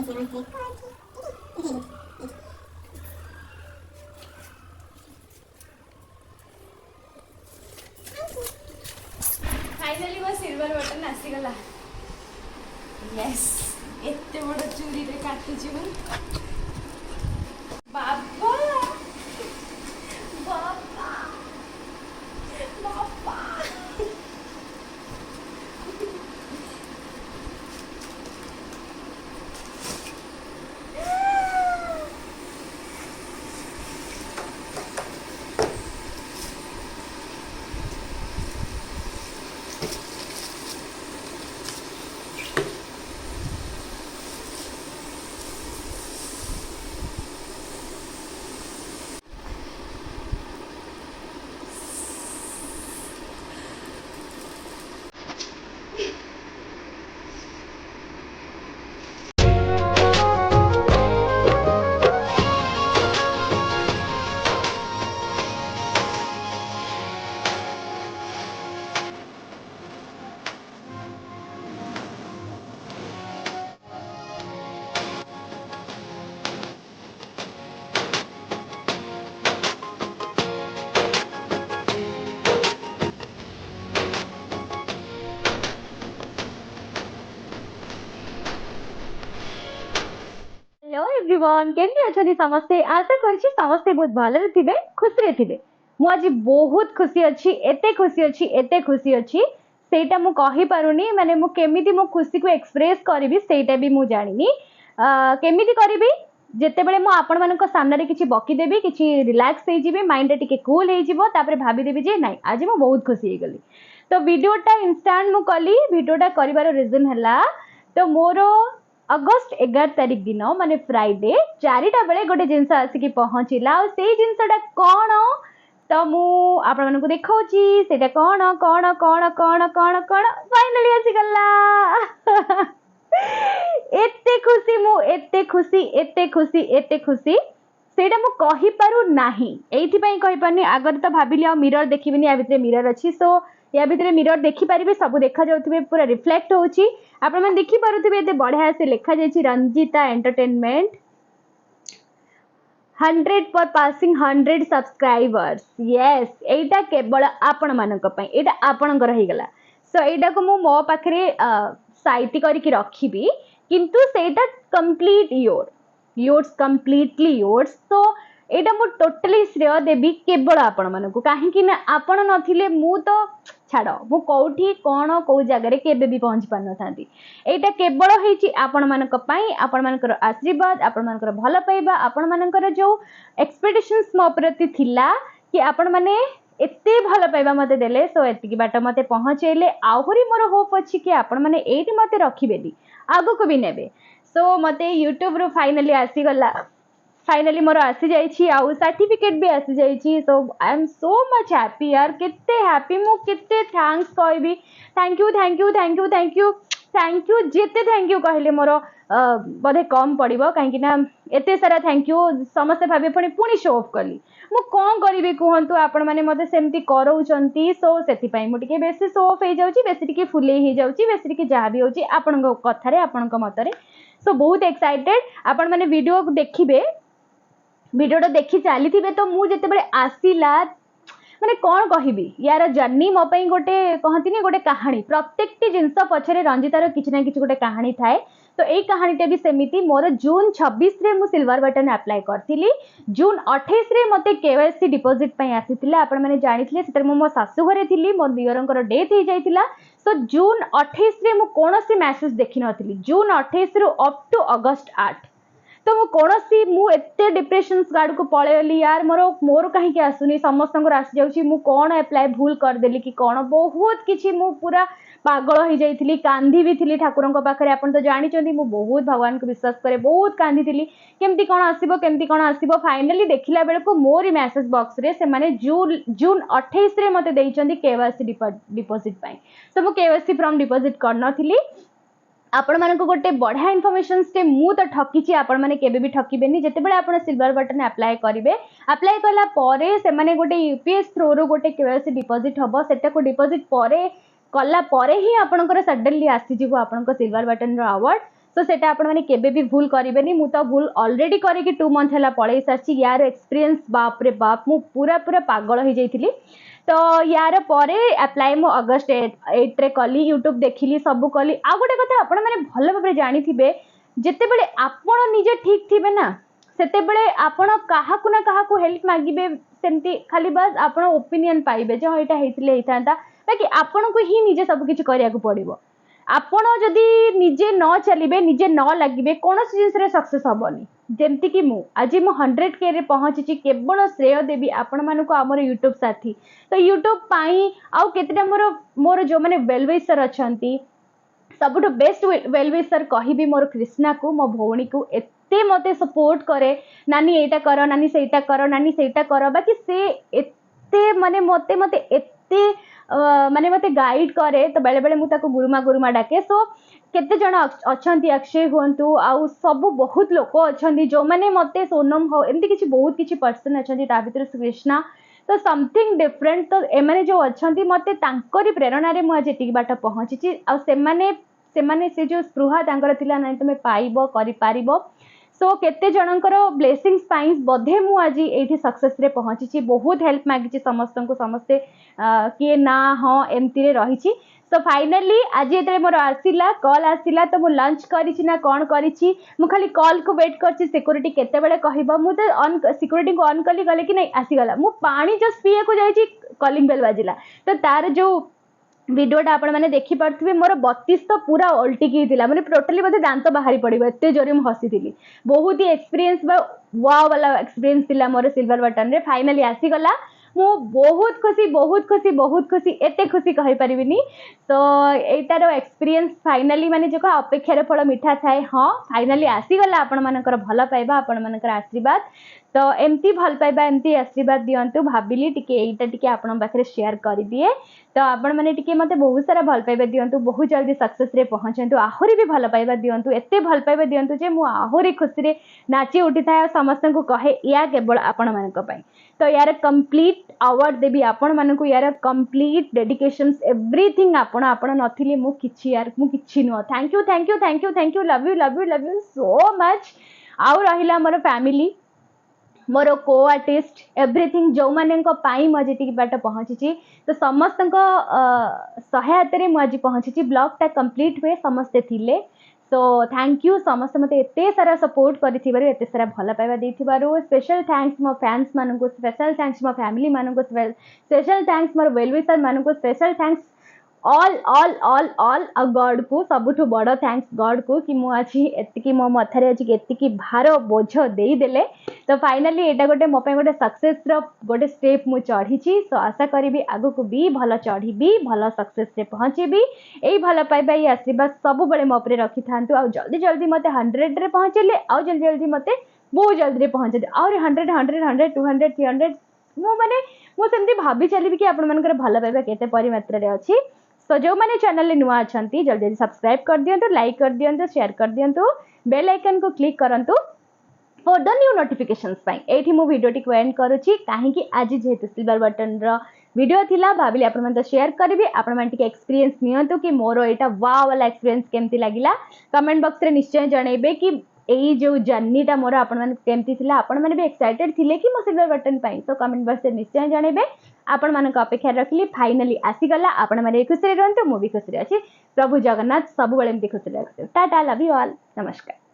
Finally वो silver button आसीगला yes एते बड़ चूड़ी रे काटी छी बाबा बाबा बाबा हेलो एवरीवन केमती अछनी समस्ते आशा करछि समस्ते बहुत भले थिबे खुशी रे थिबे मु आज बहुत खुशी अच्छी सेटा मु कहि पारुनी माने मु केमिति मो खुशी को एक्सप्रेस करबी सेटा भी मु जानिनी केमिति करबी जेते बेले मु आपण मानक सामने रे किछि बकी देबी किछि रिलैक्स हे जिबे माइंड टिके कूल हे जिवो तापर भाबी देबी जे नाही आज मु बहुत खुशी हे गली तो वीडियोटा इंस्टेंट मु कली वीडियोटा करिवार रीजन हला तो मोरो अगस्त 11 तारिख दिन माने फ्राइडे 4टा बेले गोटे जिनस आसिकी पहुँचला और से जिनसटा कौन तो मु आपण मानक देखाउची सेटा कौन कौन कौन कौन कौन कौन फाइनली आसी गला एते खुशी सेटा मु कहि पारु नाही एथि पई कहि पानी आगर तो भाबिली आ मिरर देखिबिनी या भितरे मिरर अछि सो या भितरे मिरर देखि पारिबे सब देखा जाउथिबे पूरा रिफ्लेक्ट होउची आपण मन देखि पारुथिबे एते बढ़िया से लिखा जायछि रंजिता एंटरटेनमेंट 100 पर पासिंग 100 सब्सक्राइबर्स यस एटा केवल आपण मानक पई एटा आपणकर रहि गला सो एटा को मु मो पाखरे साइट करके रखिबी किंतु सेटा कंप्लीट योर्स कंप्लीटली योर्स तो एटा मु टोटली श्रेय देबी केवल आपण मानक काहे ना आपण नथिले मु तो छाड़ मु कोठी कोन को जगह केबे भी पहुंच पार नथांती एटा केवल हेची आपण मानक पई आपण मानकर आशीर्वाद आपण मानकर भल पाइबा आपण मानकर जो एक्सपेक्टेशंस मो प्रति थिला कि आपण माने एते भल पाइबा मते देले सो एतिकी बाट मते पहुंचेले आहुरी मोर होप अछि कि आपण माने एटी मते रखिबेली आगो को भी नेबे सो मते YouTube रो फाइनली आसी गला फाइनली मोर आसी जाइछि आउ सर्टिफिकेट भी आसी जाइछि so I am so much happy यार केते हैप्पी मु केते थैंक्स कहबी थैंक यू जेते थैंक यू कहले मोर बधे कम पड़िबो काहे कि ना एते सारा थैंक यू समस्त भाबे पुणी शो ऑफ कली मु कोन करिवे कहंतु आपण माने मते सेमती करौचंती सो सेति पई मु टिके बेसी शो ऑफ हे जाउची बेसी टिके फुले हे जाउची बेसी टिके जहा भी होची आपण कथारे आपण मतरे सो बहुत एक्साइटेड आपण माने वीडियो देखिबे वीडियो देखि चली थे तो मुझे आसला माने कौन कहबी यार जर्नी मो पई गोटे कहती गोटे कहानी प्रत्येक जिनस पछरे रंजितार किछि ना किछि गोटे कहानी थाए तो यही कहानीटा भी सेमिति मोर जून 26 रे मु सिल्वर बटन अप्लाई करथिली जून 28 रे मते केवाईसी डिपॉजिट पई आसीथिला आपण माने जानिथिले सेतर मो सासु घरे थिली मोर दियरंकर डेथ हे जाइथिला सो जून 28 रे मु कोनोसी मैसेज देखि नथिली जून 28 रो अप टू अगस्त 8 तो मु कोनोसी मु एते डिप्रेशन गार्ड को पळेली यार मोर कहीं के आसुनी समस्त आसी जाउची मु कोन अप्लाई भूल कर देली कि कोन बहुत किछि मु पूरा पागल हो जाइथिली कांदी भी थिली ठाकुरन को पाखरे आपण तो जानि चंदी मु बहुत भगवान को विश्वास करे बहुत कांदी थिली केमती कोन आसीबो फाइनली देखिला बेले को मोर मैसेज बॉक्स रे से माने जून 28 रे मते देइचंदी केवाईसी डिपॉजिट पई सो मु केवाईसी फ्रॉम डिपॉजिट करनथिली आपण मानक गोटे बढ़िया इनफॉरमेशन से मु तो ठकी आपण माने केबे भी ठकीबेनी जेते बेले आपण सिल्वर बटन अप्लाई करिवे अप्लाई कला परे से माने गोटे यूपीएस थ्रू रो गोटे केवाईसी डिपॉजिट हबो सेटा को डिपॉजिट परे कला परे ही आपनकर सडनली आसी जिवो आपनकर सिल्वर बटन रो अवार्ड सो सेटा आपण माने केबे भी भूल करिवेनी मु तो भूल ऑलरेडी करे कि 2 मंथ हला पळै सारची यार एक्सपीरियंस बाप रे बाप मु पूरा पूरा पागल हो जाइथिली तो यार परे अप्लाई मु अगस्त 8 रे कली यूट्यूब देखिली सब कली आ गोटे कथा आपण माने भल भाबरे जानि थिबे जेते बेले आपण निजे ठीक थिबे ना सेते बेले आपण काहाकु ना काहाकु हेल्प मागिबे सेमती खाली बस आपण ओपिनियन पाइबे जे होइटा हेतिले हेतांता बाकी आपण को ही निजे सब किछ करिया को पड़िबो आपण जदि निजे न चलिबे निजे न लागिबे कोनोसी जिंस रे सक्सेस हबनी जेमती कि मु आज मु 100K रे पहुंची केवल श्रेय देवी आपण मानु को हमर यूट्यूब साथी तो यूट्यूब पाई आउ केतेटा मोर मोर जो माने वेलविशर अछंती सबुठ बेस्ट वेलविशर कहिबी मोर कृष्णा को मो भौणी को एते मते सपोर्ट करे नानी एटा करो नानी सेटा करो नानी सेटा करो बाकी से एते माने मते मते एते माने मते गाइड करे तो बेले बेले मु ताको गुरुमा डाके सो केते जण अछंती अक्षय हुंतु आउ सब बहुत लोक अछंती जो माने मते सोनम हो एमती किछि बहुत किछि पर्सन अछंती ता भीतर कृष्णा तो समथिंग डिफरेंट तो एमाने जो अछंती मते तांकरी प्रेरणा रे मु आज एटिक बाट पहुंची आ सेमाने से जो स्पृहा तांकर थिला नै तमे पाइबो करि पारिबो सो केते जनकर ब्लेसिंग्स पाई बधे मु आज एठी सक्सेस रे पहुंची बहुत हेल्प मागिची समस्त को समस्ते किए ना हाँ एमती रे रहिची सो फाइनली आज ये मोर आसिला कॉल आसिला तो मु लंच करिछि ना कोन करिछि मु खाली कॉल को वेट करछि सिक्योरिटी केते बेले कहिबो मु तो ऑन सिक्योरिटी को ऑन कली गले कि नहीं आसी गला मु पानी जस्ट पिए को जाइछि कॉलिंग बेल बाजिला तो तार जो वीडियोटा आपण मैंने देखी पार्थे मोर 32 तो पूरा उल्टिकी थिला माने टोटली बोधे दांत बाहरी पड़ो एते जोरे मु हसी थी बहुत ही एक्सपीरियंस वाव वाला एक्सपीरियंस थिला मोर सिल्वर बटन रे फाइनली आसी गला मु बहुत खुशी एते खुशी कहि परिबिनी तो एटारो एक्सपीरियंस फाइनली माने जो अपेक्षार फल मिठा थाए हाँ फाइनली आसी गला आपण मानकर भल पाइबा आपण मानकर आशीर्वाद तो एमती भल पाइबा एमती आशीर्वाद दियंतु भाबिली टिके एटा टिके आपण पाखरे शेयर कर दिए तो आपण माने टिके मते बहुत सारा भल पाइबा दियंतु बहुत जल्दी सक्सेस रे पहुंचंतु आहुरी भी भल पाइबा दियंतु एते भल पाइबा दियंतु जे मु आहुरी खुशी रे नाची उठी थाए समस्त को कहे या केवल आपण मानक पई तो यार कंप्लीट अवार्ड देबी आपण मानक यार कंप्लीट डेडिकेशंस एवरीथिंग आपण नथिले मु किछि no thank you love you so much आउ रहिला मोर फैमिली मोर को आर्टिस्ट एवरीथिंग जो माने को पाई मजे टिक बाट पहुंची तो समस्त सहायता रे मजे पहुंची ब्लॉग टा कंप्लीट हुए समस्ते थिले सो थैंक यू समस्त मते एते सारा सपोर्ट करिथिबारु एते सारा भल पाइबा देथिबारु स्पेशल थैंक्स मो फैंस मानन को स्पेशल थैंक्स मो फैमिली मानन को स्पेशल थैंक्स मोर वेलविशर मानन को स्पेशल थैंक्स ऑल गॉड को सबुठु बड़ थैंक्स गॉड को कि मु आज एतिकी मो मथारे आज एतिकी भार बोझ देई देले तो फाइनली एटा गोटे मो पे गोटे सक्सेस रो गोटे स्टेप मु चढ़ीची सो आशा करी आगु को भी भल चढ़ी भल सक्सेस रे पहुंचेबी एई भल पाइबा ये आशीर्वाद सब बेले मो पे रखि थांतु आ जल्दी जल्दी मते 100 रे पहुंचेले आ जल्दी जल्दी मते बहुत जल्दी रे पहुंचे और 100 200 300 मो माने मो सेमती भाबी चली कि आपण मानकर भल पाइबा केते परिमात्रा रे अछि तो जो मैंने चैनल नुआ अच्छा जल्दी जल्दी सब्सक्राइब कर दियंतु लाइक कर दियंतु शेयर कर दियंतु बेल आइकन को क्लिक करंतु फॉर द न्यू नोटिफिकेशंस पाई एठी मु वीडियो टी एंड करूची काहे कि आज जेहेतु सिल्वर बटन रो वीडियो थिला भाबिली आपण मन तो शेयर करबी आपण मन टिके एक्सपीरियंस नियंतु कि मोरो एटा वाव वाला एक्सपीरियंस केमती लागिला कमेंट बॉक्स रे निश्चय जणैबे कि एई जो जर्नीटा मोर आपण मन केमती थिला आपण मन भी एक्साइटेड थिले कि मो सिल्वर बटन पाई तो कमेंट बॉक्स रे निश्चय जणैबे आपण मन अपेक्षा रखली फाइनली आसी गला आपण माने खुशी रहंतु मु भी खुशी अछि प्रभु जगन्नाथ सब बेले एमती खुशी रखते टाटा लव यू ऑल नमस्कार।